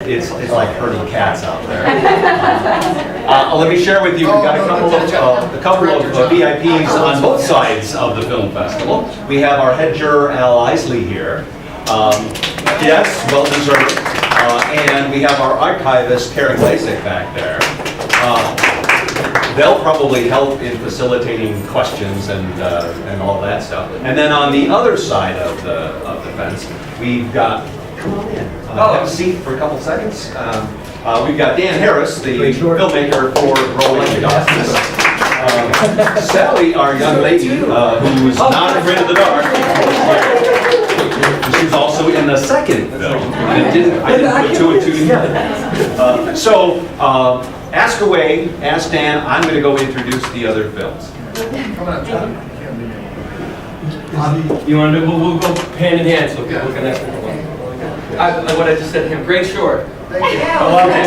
it's like herding cats out there. Let me share with you, we've got a couple of VIPs on both sides of the film festival. We have our head juror, Al Isley, here. Yes, well deserved. And we have our archivist, Karen Lasik, back there. They'll probably help in facilitating questions and all that stuff. And then on the other side of the fence, we've got, come on in, have a seat for a couple seconds. We've got Dan Harris, the filmmaker for Rolling Justice. Sally, our young lady, who's not afraid of the dark. She's also in the second film. I didn't put two and two together. Ask away, ask Dan. I'm going to go introduce the other films. Come on, John. You want to do? We'll go hand in hand. So we'll connect. What I just said to him. Great short. Thank you. I loved it. I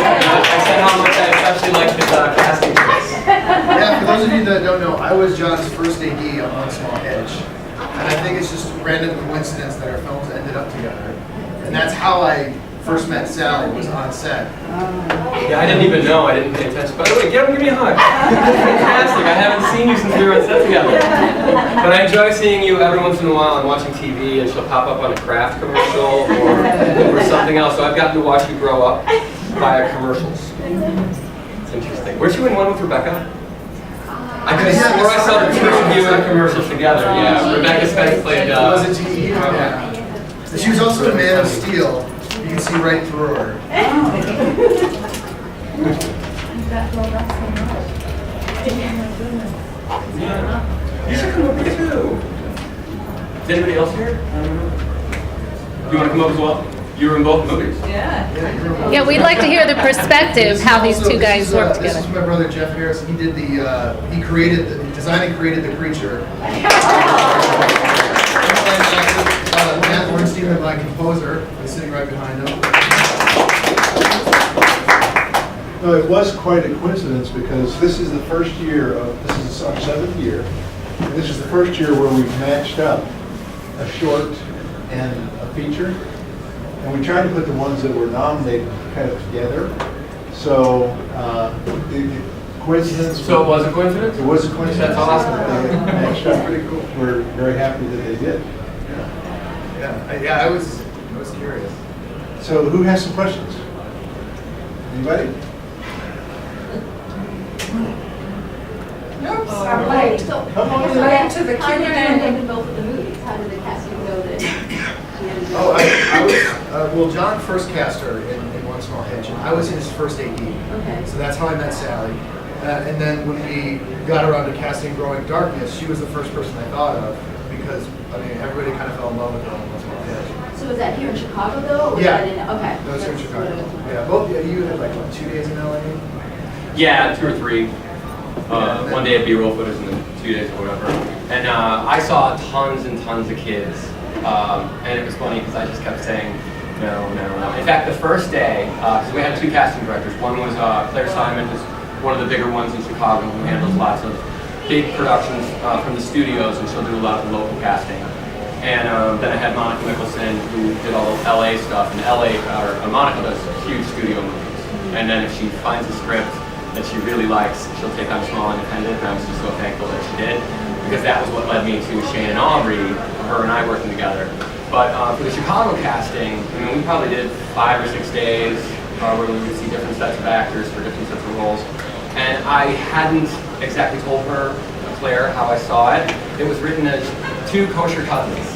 said how much I especially liked his casting choice. Yeah, for those of you that don't know, I was John's first AD on One Small Hitch. And I think it's just random coincidence that our films ended up together. And that's how I first met Sally, was on set. Yeah, I didn't even know. I didn't pay attention. By the way, give me a hug. Fantastic. I haven't seen you since we were on set together. But I enjoy seeing you every once in a while. I'm watching TV and she'll pop up on a Kraft commercial or something else. So I've gotten to watch you grow up via commercials. It's interesting. Weren't you in one with Rebecca? I could have swore I saw the two of you in a commercial together. Yeah, Rebecca Spence played. Was it GE? Yeah. She was also in Man of Steel. You can see right through her. You should come over too. Is anybody else here? You want to come up as well? You were in both movies. Yeah, we'd like to hear the perspective, how these two guys work together. This is my brother Jeff Harris. He did he designed and created the creature. Matt Ornstein, my composer, is sitting right behind him. No, it was quite a coincidence because this is the first year this is our 7th year, and this is the first year where we've matched up a short and a feature, and we tried to put the ones that were nominated kind of together. So the coincidence. So it was a coincidence? It was a coincidence. That's awesome. They matched up pretty cool. We're very happy that they did. I was curious. So who has some questions? Anybody? Oops, I'm late. So, Late to the how did you Q&A. end up in both of the movies? How did the casting go that she ended up? I was, well, John first cast her in One Small Hitch, and I was his first AD. Okay. So that's how I met Sally. And then when we got around to casting Growing Darkness, she was the first person I thought of because, I mean, everybody kind of fell in love with her in One Small Hitch. So was that here in Chicago though? Or was Yeah. that in, okay. That was here in That's Chicago. what it- Yeah, you had like, what, 2 days in LA? Yeah, 2 or 3. One day of B-roll footage and then 2 days or whatever. And I saw tons and tons of kids. And it was funny because I just kept saying, no. In fact, the first day, because we had 2 casting directors. One was Claire Simon, who's one of the bigger ones in Chicago, who handles lots of big productions from the studios, and she'll do a lot of the local casting. And then I had Monica Mickelson, who did all the LA stuff. And Monica does huge studio movies. And then if she finds a script that she really likes, she'll take on small independent, and I was just so thankful that she did, because that was what led me to Shane and Aubrey, her and I working together. But for the Chicago casting, I mean, we probably did 5 or 6 days where we would see different sets of actors for different sets of roles. And I hadn't exactly told her, Claire, how I saw it. It was written as 2 kosher cousins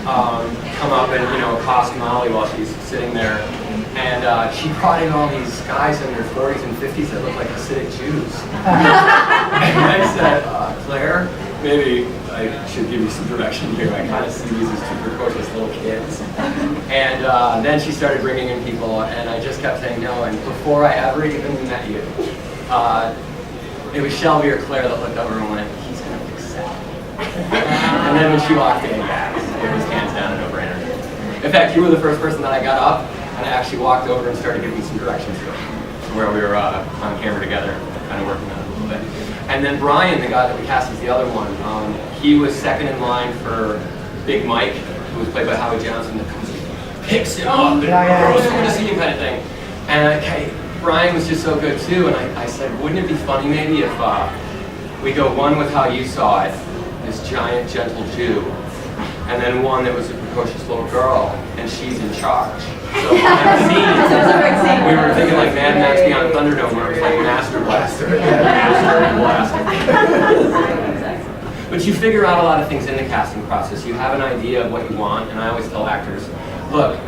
come up and, accost Molly while she's sitting there. And she brought in all these guys in their 40s and 50s that looked like Hasidic Jews. And I said, Claire, maybe I should give you some direction here. I kind of see these as 2 precocious little kids. And then she started bringing in people, and I just kept saying no. And before I ever even met you, it was Shelby or Claire that looked over and went, he's going to fix that. And then when she walked in, it was hands down a no-brainer. In fact, you were the first person that I got up, and I actually walked over and started giving some directions to where we were on camera together, kind of working on it a little bit. And then Brian, the guy that we cast as the other one, he was second in line for Big Mike, who was played by Howie Johnson, that comes and picks him up and throws him to see him kind of thing. And Brian was just so good too, and I said, wouldn't it be funny maybe if we go one with how you saw it, this giant, gentle Jew, and then one that was a precocious little girl, and she's in charge. So we were thinking like Mad Max Beyond Thunderdome, where it was like Master Blaster. Master Blaster. But you figure out a lot of things in the casting process. You have an idea of what you want, and I always tell actors, look,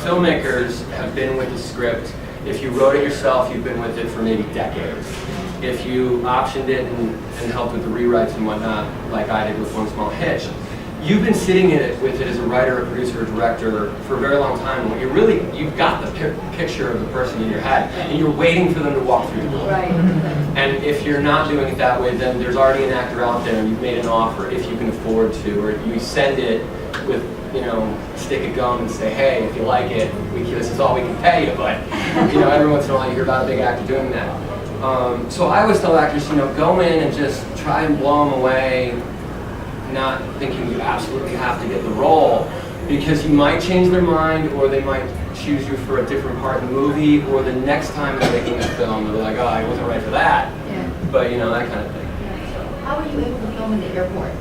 filmmakers have been with the script. If you wrote it yourself, you've been with it for maybe decades. If you optioned it and helped with the rewrites and whatnot, like I did with One Small Hitch, you've been sitting with it as a writer, a producer, a director for a very long time. When you've got the picture of the person in your head, and you're waiting for them to walk through the door. Right. And if you're not doing it that way, then there's already an actor out there, and you've made an offer if you can afford to, or you send it with, stick a gun and say, hey, if you like it, this is all we can pay you. But every once in a while you hear about a big actor doing that. So I always tell actors, go in and just try and blow them away, not thinking you absolutely have to get the role, because you might change their mind, or they might choose you for a different part in the movie, or the next time they're making a film, they're like, oh, I wasn't right for that. Yeah. But that kind of thing. How were you able to film in the airport?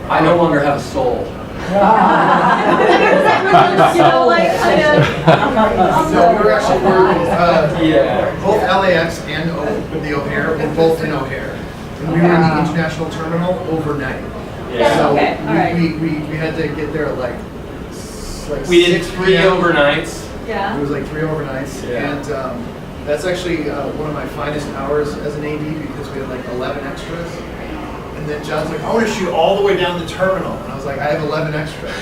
I no longer have a soul. So we were actually both LAX and the O'Hare, we're both in O'Hare. And we were in the international terminal overnight. Yeah. So Okay, all right. we had to get there at like We did 6 3 p.m. overnights. Yeah. It was like 3 overnights, Yeah. and that's actually one of my finest hours as an AD because we had like 11 extras. And then John's like, I want to shoot all the way down the terminal. And I was like, I have 11 extras.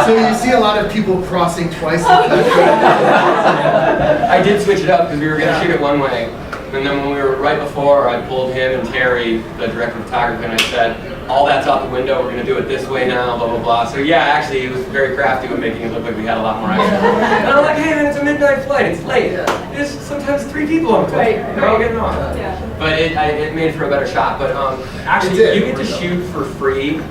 So you see a lot of people crossing twice. I did switch it up because we were going to shoot it one way. And then when we were right before, I pulled him and Terry, the director of photography, and I said, all that's out the window, we're going to do it this way now, blah, blah, blah. So yeah, actually, he was very crafty with making it look like we had a lot more action. And I'm like, hey, man, it's a midnight flight, it's late. There's sometimes 3 people on the plane. Right, They're all getting off. Yeah. But it made for a better shot. But actually, you get to shoot for free.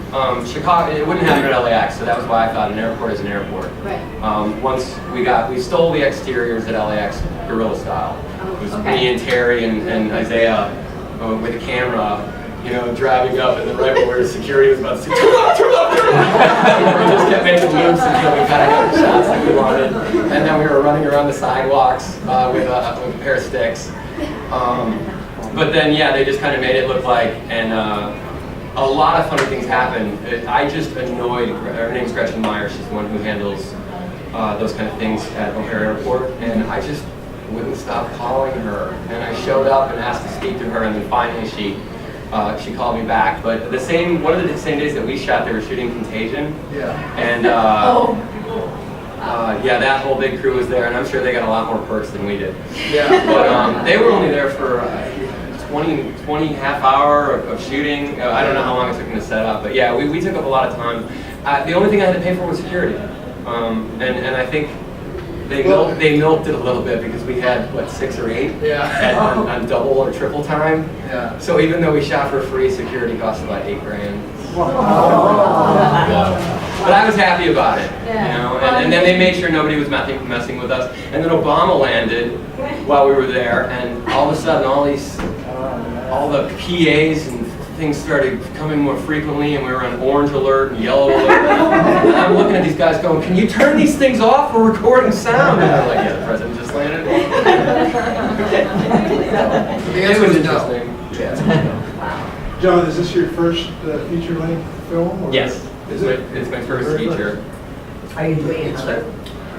Chicago, it wouldn't happen at LAX, so that was why I thought an airport is an airport. Right. Once we stole the exteriors at LAX guerrilla style. It was me and Terry and Isaiah with a camera, driving up, and then right when security was about to say, turn up! We just kept making loops until we kind of got the shots that we wanted. And then we were running around the sidewalks with a pair of sticks. But then, they just kind of made it look like, and a lot of funny things happened. I just annoyed, her name's Gretchen Meyer, she's the one who handles those kind of things at O'Hare Airport, and I just wouldn't stop calling her. And I showed up and asked to speak to her, and then finally she called me back. But one of the same days that we shot, they were shooting Contagion. Yeah. And that whole big crew was there, and I'm sure they got a lot more perks than we did. Yeah. But they were only there for 20 half hour of shooting. I don't know how long it took them to set up, but yeah, we took up a lot of time. The only thing I had to pay for was security, and I think they milked it a little bit because we had 6 or 8 on double or triple time. Yeah. So even though we shot for free, security cost about $8,000. But I was happy about it, and then they made sure nobody was messing with us. And then Obama landed while we were there, and all of a sudden all the PAs and things started coming more frequently, and we were on orange alert and yellow alert. And I'm looking at these guys going, can you turn these things off? We're recording sound. And they're like, yeah, the president just landed. It was interesting. Yeah. John, is this your first feature-length film? Or Yes, it's my first feature. Are you doing it?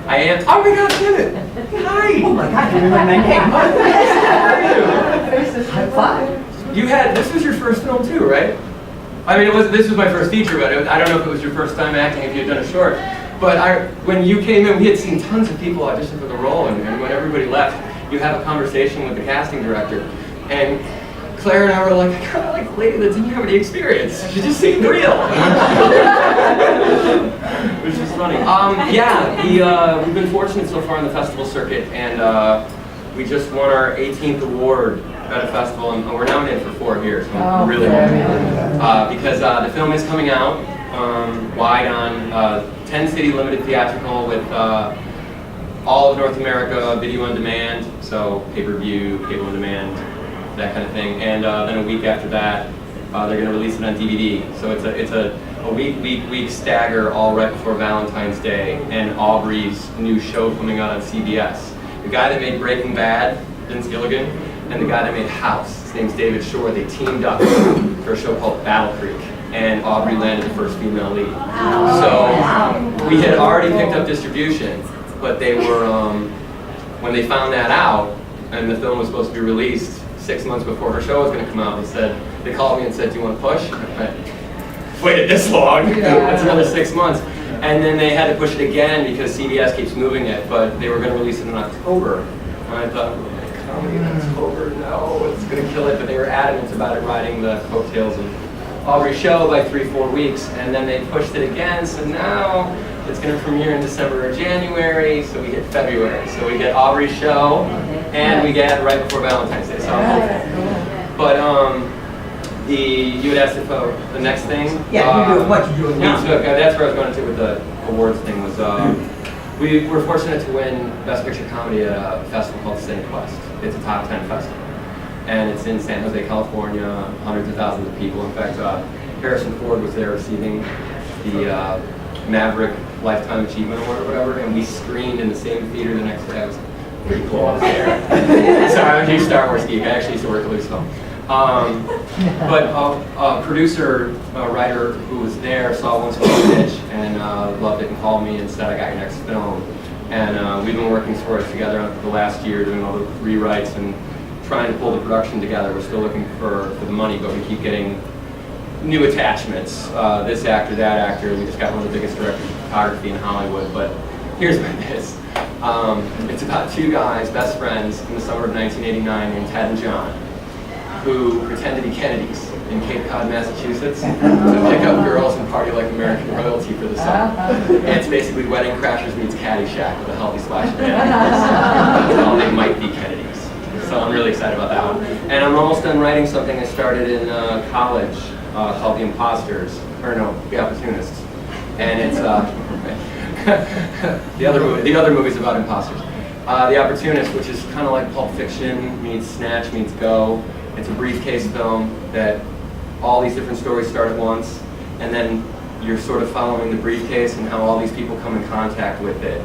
I am. Oh my God, Janet! Hi! Oh my God, you remember my name. High five. This was your first film too, right? I mean, this was my first feature, but I don't know if it was your first time acting, if you had done a short. But when you came in, we had seen tons of people audition for the role, and when everybody left, you have a conversation with the casting director. And Claire and I were like, I kind of like the lady that didn't have any experience. She just seemed real. Which is funny. We've been fortunate so far in the festival circuit, and we just won our 18th award at a festival, and we're nominated for 4 here, so really because the film is coming out wide on 10-city limited theatrical with all of North America video on demand, so pay-per-view, cable on demand, that kind of thing. And then a week after that, they're going to release it on DVD. So it's a week stagger, all right before Valentine's Day, and Aubrey's new show coming out on CBS. The guy that made Breaking Bad, Vince Gilligan, and the guy that made House, his name's David Shore, they teamed up for a show called Battle Creek, and Aubrey landed the first female lead. So we had already picked up distribution, but they were, when they found that out, and the film was supposed to be released 6 months before her show was going to come out, they called me and said, "Do you want to push?" I waited this long, that's another 6 months. And then they had to push it again because CBS keeps moving it, but they were going to release it in October. And I thought, comedy in October, no, it's going to kill it. But they were adamant about it riding the coattails of Aubrey's show by 3-4 weeks. And then they pushed it again, so now it's going to premiere in December or January, so we hit February. So we get Aubrey's show, and we get right before Valentine's Day, so I'm hopeful. But you had asked if the next thing? Yeah, you do what you do now. That's where I was going to with the awards thing was, we were fortunate to win Best Picture Comedy at a festival called Quest. It's a top 10 festival. And it's in San Jose, California, hundreds of thousands of people. In fact, Harrison Ford was there receiving the Maverick Lifetime Achievement Award or whatever, and we screened in the same theater the next day. I was pretty cool. I was there. So I'm a huge Star Wars geek. I actually used to work at Lucasfilm. But a producer, a writer who was there saw Once Upon a Hitch and loved it and called me and said, "I got your next film." And we've been working towards it together the last year, doing all the rewrites and trying to pull the production together. We're still looking for the money, but we keep getting new attachments. This actor, that actor. We just got one of the biggest directors of photography in Hollywood. But here's what it is. It's about two guys, best friends, in the summer of 1989 named Ted and John, who pretend to be Kennedys in Cape Cod, Massachusetts, to pick up girls and party like American royalty for the summer. And it's basically Wedding Crashers meets Caddyshack with a healthy splash of That's how they might be Kennedys. So I'm really excited about that one. And I'm almost done writing something I started in college called The Imposters, or no, The Opportunists. And it's the other movie's about imposters. The Opportunist, which is kind of like Pulp Fiction meets Snatch meets Go. It's a briefcase film that all these different stories start at once, and then you're sort of following the briefcase and how all these people come in contact with it.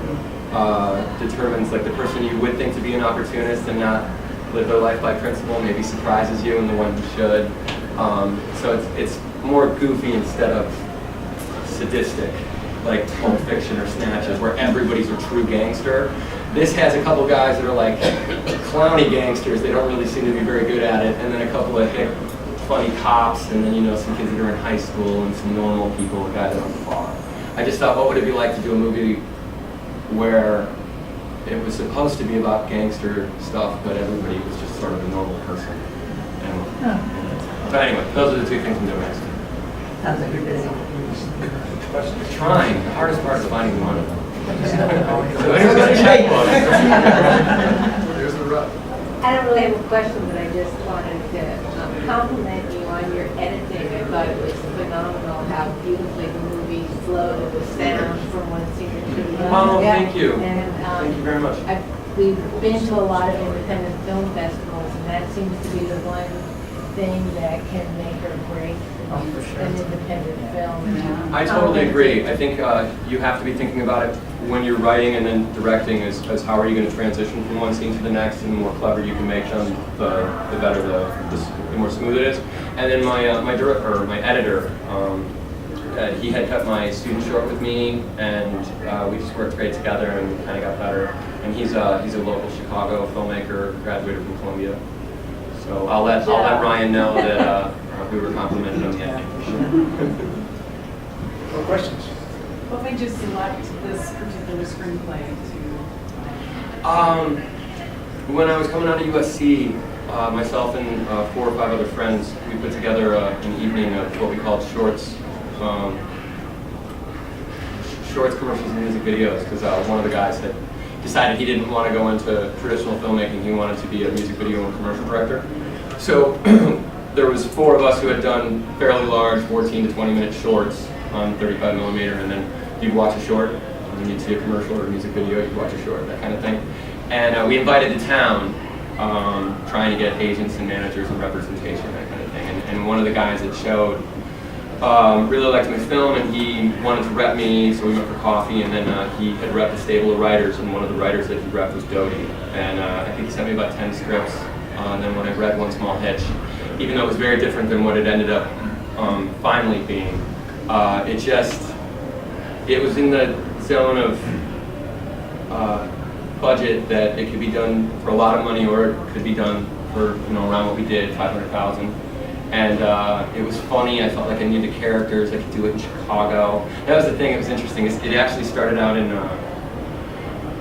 Determines, like, the person you would think to be an opportunist and not live their life by principle maybe surprises you, and the one who should. So it's more goofy instead of sadistic, like Pulp Fiction or Snatches, where everybody's a true gangster. This has a couple guys that are like clowny gangsters. They don't really seem to be very good at it. And then a couple of hip, funny cops, and then, you know, some kids that are in high school, and some normal people, a guy that owns a bar. I just thought, what would it be like to do a movie where it was supposed to be about gangster stuff, but everybody was just sort of a normal person. But anyway, those are the two things I'm doing next. Sounds like you're busy. Trying. The hardest part is finding the money. So who's got a checkbook? There's the rub. I don't really have a question, but I just wanted to compliment you on your editing. I thought it was phenomenal how beautifully the movie flowed and the sound from one scene to the other. Oh, thank you. And, Thank you very much. We've been to a lot of independent film festivals, and that seems to be the one thing that can make or break an independent film. I totally agree. I think you have to be thinking about it when you're writing and then directing as how are you going to transition from one scene to the next, and the more clever you can make them, the better, the more smooth it is. And then my editor, he had cut my student short with me, and we just worked great together and kind of got better. And he's a local Chicago filmmaker, graduated from Columbia. So I'll let Ryan know that we were complimented on the editing. More questions? What made you select this particular screenplay When I was coming out of USC, myself and 4 or 5 other friends, we put together an evening of what we called shorts, commercials, and music videos, because one of the guys had decided he didn't want to go into traditional filmmaking. He wanted to be a music video and commercial director. So there was 4 of us who had done fairly large 14 to 20 minute shorts on 35mm, and then you'd watch a short. When you'd see a commercial or a music video, you'd watch a short, that kind of thing. And we invited the town, trying to get agents and managers and representation, that kind of thing. And one of the guys that showed really liked my film, and he wanted to rep me, so we went for coffee, and then he had repped a stable of writers, and one of the writers that he repped was Doty. And I think he sent me about 10 scripts, and then when I read One Small Hitch, even though it was very different than what it ended up finally being, it was in the zone of budget that it could be done for a lot of money, or it could be done for, around what we did, $500,000. And it was funny. I felt like I knew the characters. I could do it in Chicago. That was the thing that was interesting. It actually started out in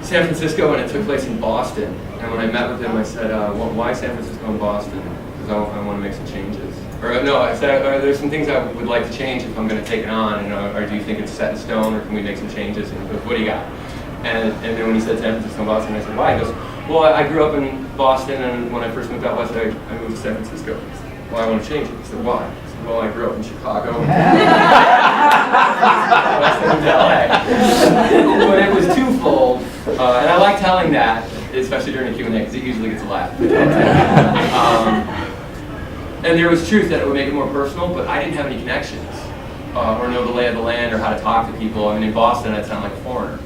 San Francisco, and it took place in Boston. And when I met with him, I said, well, why San Francisco and Boston? Because I want to make some changes. Or no, I said, there's some things I would like to change if I'm going to take it on. Or do you think it's set in stone, or can we make some changes? And he goes, what do you got? And then when he said San Francisco and Boston, I said, why? He goes, well, I grew up in Boston, and when I first moved out west, I moved to San Francisco. Well, I want to change it. He said, why? I said, well, I grew up in Chicago. I moved to LA. But it was twofold, and I like telling that, especially during a Q&A, because it usually gets a laugh. And there was truth that it would make it more personal, but I didn't have any connections, or know the lay of the land, or how to talk to people. I mean, in Boston, I'd sound like a foreigner.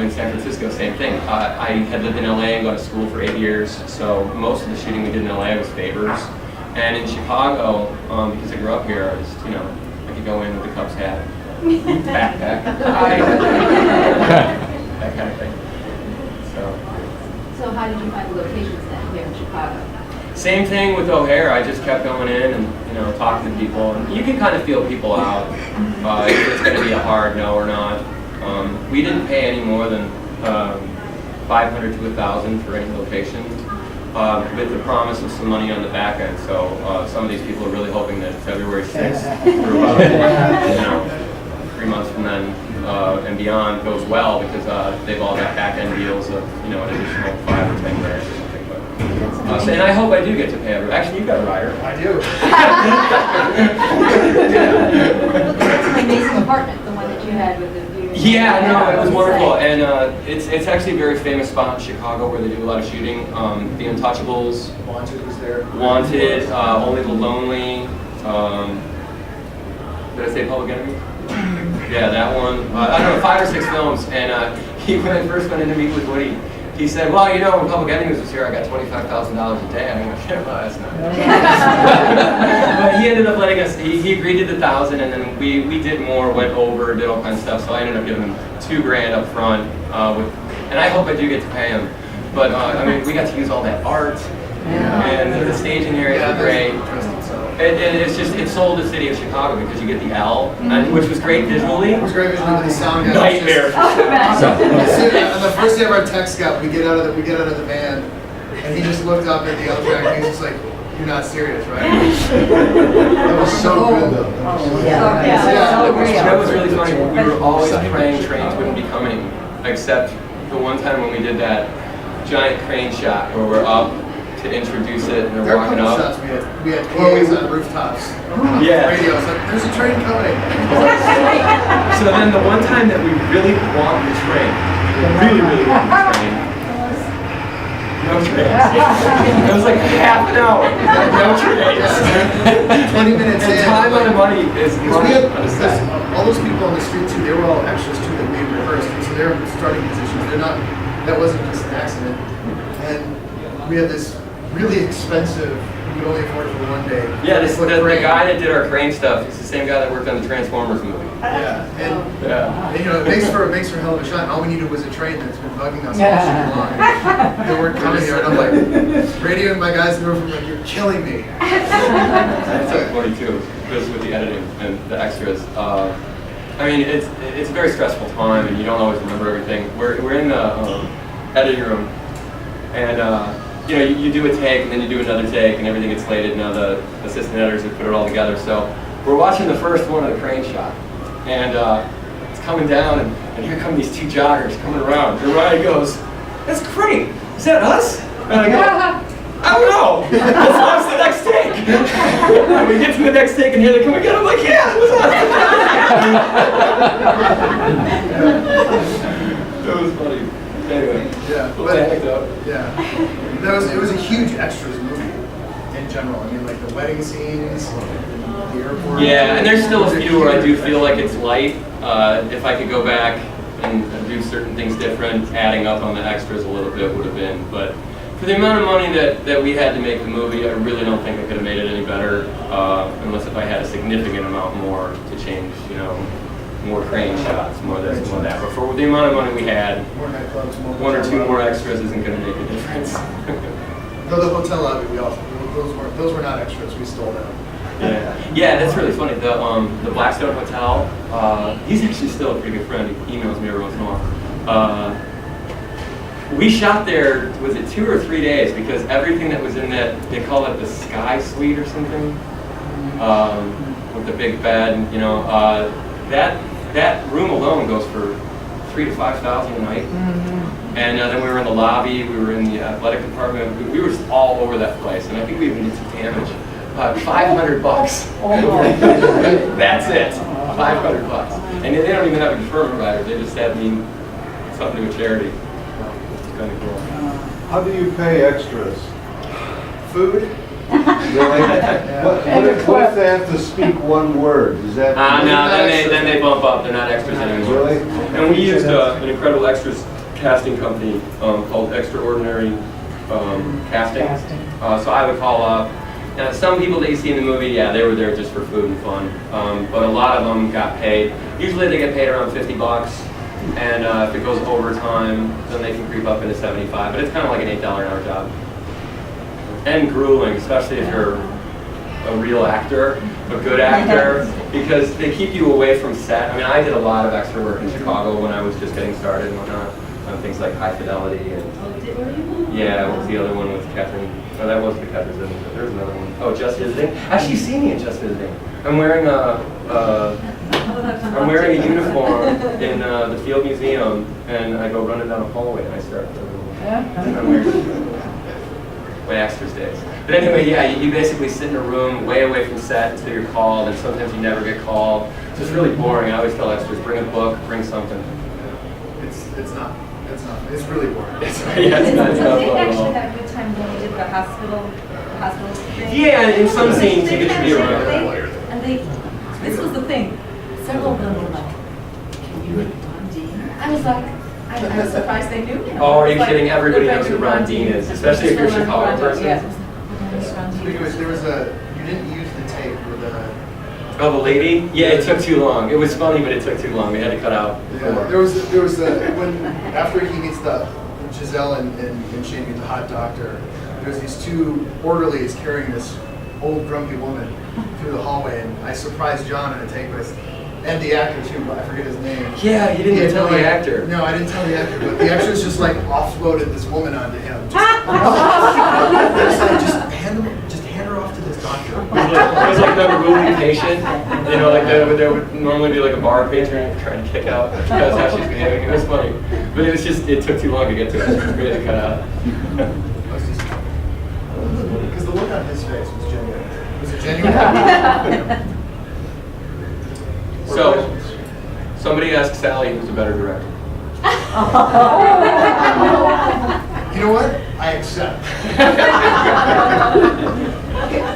In San Francisco, same thing. I had lived in LA and gone to school for 8 years, so most of the shooting we did in LA was favors. And in Chicago, because I grew up here, I just, I could go in with the Cubs hat, backpack, that kind of thing. So how did you find the locations then here in Chicago? Same thing with O'Hare. I just kept going in and talking to people, and you can kind of feel people out if it's going to be a hard no or not. We didn't pay any more than $500 to $1,000 for any location, with the promise of some money on the back end. So some of these people are really hoping that February 6th, through about 3 months from then and beyond, goes well, because they've all got back end deals of an additional 5 or 10 grand or something. And I hope I do get to pay everyone. Actually, you got a rider. I do. It's an amazing apartment, the one that you had with the view. Yeah, no, it was wonderful, and it's actually a very famous spot in Chicago where they do a lot of shooting. The Untouchables, Wanted was there. Wanted, Only the Lonely. Did I say Public Enemy? Yeah, that one. I don't know, 5 or 6 films, and when I first went in to meet with Woody, he said, well, when Public Enemies was here, I got $25,000 a day. I went, yeah, well, that's not. But he ended up letting us, he agreed to the 1,000, and then we did more, went over, did all kinds of stuff, so I ended up giving him $2 grand up front, and I hope I do get to pay him. But, we got to use all that art, and the staging areas were great. And it sold the city of Chicago because you get the L, which was great visually. It was great visually, but the sound guy. Nightmare. On the first day of our tech scout, we get out of the van, and he just looked up at the other track, and he was just like, "You're not serious, right?" That was so good, though. That was really funny. We were always praying trains wouldn't be coming, except the one time when we did that giant crane shot where we're up to introduce it, and they're There are a walking couple up. shots we had PAs on rooftops. Yeah. Radio, it's like, there's a train coming. So then the one time that we really wanted the train, really wanted the train, no trains. It was like half an hour, no trains. 20 minutes And in. time on the money is Because we money had on the set. all those people on the street too, they were all extras too that we had rehearsed, and so they're starting positions. That wasn't just an accident. And we had this really expensive, we could only afford it for one day. Yeah, the guy that did our crane stuff is the same guy that worked on the Transformers movie. Yeah, and Yeah. it makes for a hell of a shot. And all we needed was a train that's been bugging us all season long. They weren't coming here, and I'm like, radioing my guys in the room, like, you're killing me. It's like 42, goes with the editing and the extras. It's a very stressful time, and you don't always remember everything. We're in the editing room, and you do a take, and then you do another take, and everything gets slated. Now the assistant editors have put it all together. So we're watching the first one of the crane shot, and it's coming down, and here come these 2 joggers coming around. And Ryan goes, "That's great. Is that us?" And I go, "I don't know. Let's watch the next take." And we get to the next take, and here they come again. I'm like, "Yeah, it was us." That was funny. Anyway, Yeah, little but, anecdote. yeah. It was a huge extras movie in general. I mean, like the wedding scenes, the airport. Yeah, and there's still a few where I do feel like it's light. If I could go back and do certain things different, adding up on the extras a little bit would have been. But for the amount of money that we had to make the movie, I really don't think I could have made it any better, unless if I had a significant amount more to change, more crane shots, more this, more that. But for the amount of money we had, More nightclubs, more one or two hotel more lobbies. extras isn't going to make a difference. No, the hotel lobby, those were not extras. We stole them. Yeah, that's really funny. The Blackstone Hotel, he's actually still a pretty good friend. He emails me every once in a while. We shot there, was it 2 or 3 days? Because everything that was in that, they call it the Sky Suite or something, with the big bed, that room alone goes for $3,000 to $5,000 a night. And then we were in the lobby, we were in the athletic department, we were all over that place, and I think we even did some damage. $500 bucks. That's it. $500. And they don't even have a deferment rider, they just had me something to do with charity. It's kind of cool. How do you pay extras? Food. Really? What if they have to speak one word? Is that? No, then they bump up, they're not extras anymore. Really? And we used an incredible extras casting company called Extraordinary Casting. So I would call up. Now, some people that you see in the movie, yeah, they were there just for food and fun. But a lot of them got paid. Usually they get paid around $50, and if it goes overtime, then they can creep up into $75. But it's kind of like an $8 an hour job. And grueling, especially if you're a real actor, a good actor, because they keep you away from set. I mean, I did a lot of extra work in Chicago when I was just getting started and whatnot, on things like High Fidelity and yeah, what was the other one with Catherine? Oh, that wasn't the Catherine Zimmerman, but there was another one. Oh, Just Visiting. Actually, you've seen me in Just Visiting. I'm wearing a uniform in the Field Museum, and I go running down a hallway and I start. I'm wearing my extras days. But anyway, yeah, you basically sit in a room way away from set until you're called, and sometimes you never get called. So it's really boring. I always tell extras, bring a book, bring something. It's not. It's really boring. Yeah, it's not They fun at actually all. had a good time when we did the hospital thing. Yeah, in some scenes you get to be around. And this was the thing. Several of them were like, "Can you read Ron Dean?" I was like, I was surprised they knew him. Oh, are you Like, kidding? Everybody look, knows who Ron Dean is, especially if you're a Chicago person. Yeah. There was you didn't use the tape with the. Oh, the lady? Yeah, it took too long. It was funny, but it took too long. We had to cut out. Yeah, there was when after he meets Giselle and Shane meet the hot doctor, there's these two orderlies carrying this old grumpy woman through the hallway, and I surprised John in a take with, and the actor too, but I forget his name. Yeah, you didn't even tell the actor. No, I didn't tell the actor, but the actress just like offloaded this woman onto him. Just hand her off to this doctor. It was like the movie Patient. Like there would normally be like a bar patron trying to kick out. That's how she's behaving. It was funny. But it took too long to get to it. We had to cut out. Because the look on his face was genuine. Was it genuine? So, somebody asked Sally who's a better director. You know what? I accept.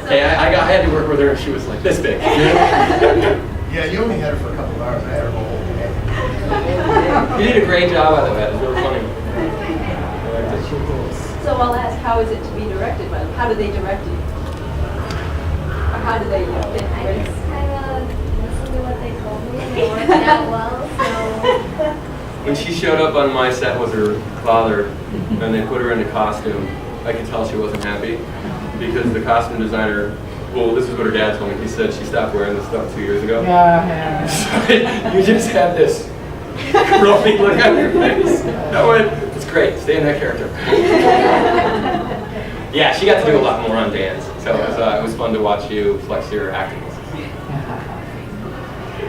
Hey, I had to work with her and she was like this big. Yeah, you only had her for a couple of hours. I had her the whole day. You did a great job out of that. It was really funny. So I'll ask, how is it to be directed by them? How do they direct you? Or how do they I just kind of listened to what they told me and it worked out well, so. When she showed up on my set with her father and they put her in a costume, I could tell she wasn't happy because the costume designer, well, this is what her dad told me. He said she stopped wearing this stuff 2 years ago. Yeah. So you just have this grumpy look on your face. No, it's great. Stay in that character. Yeah, she got to do a lot more on dance, so it was fun to watch you flex your acting.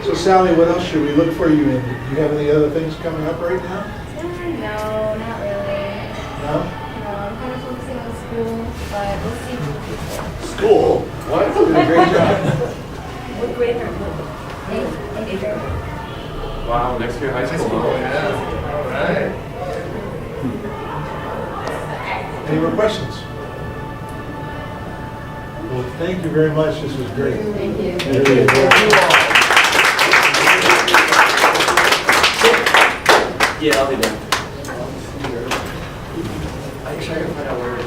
So Sally, what else should we look for you in? Do you have any other things coming up right now? No, not really. No? No, I'm kind of focusing on school, but we'll see. School? What? You did a great job. What grade are you? Eighth Wow, next year high school. Oh, yeah. All right. Any more questions? Well, thank you very much. This was great. Thank you. Thank you. Yeah, I'll be there. I can find out where it is.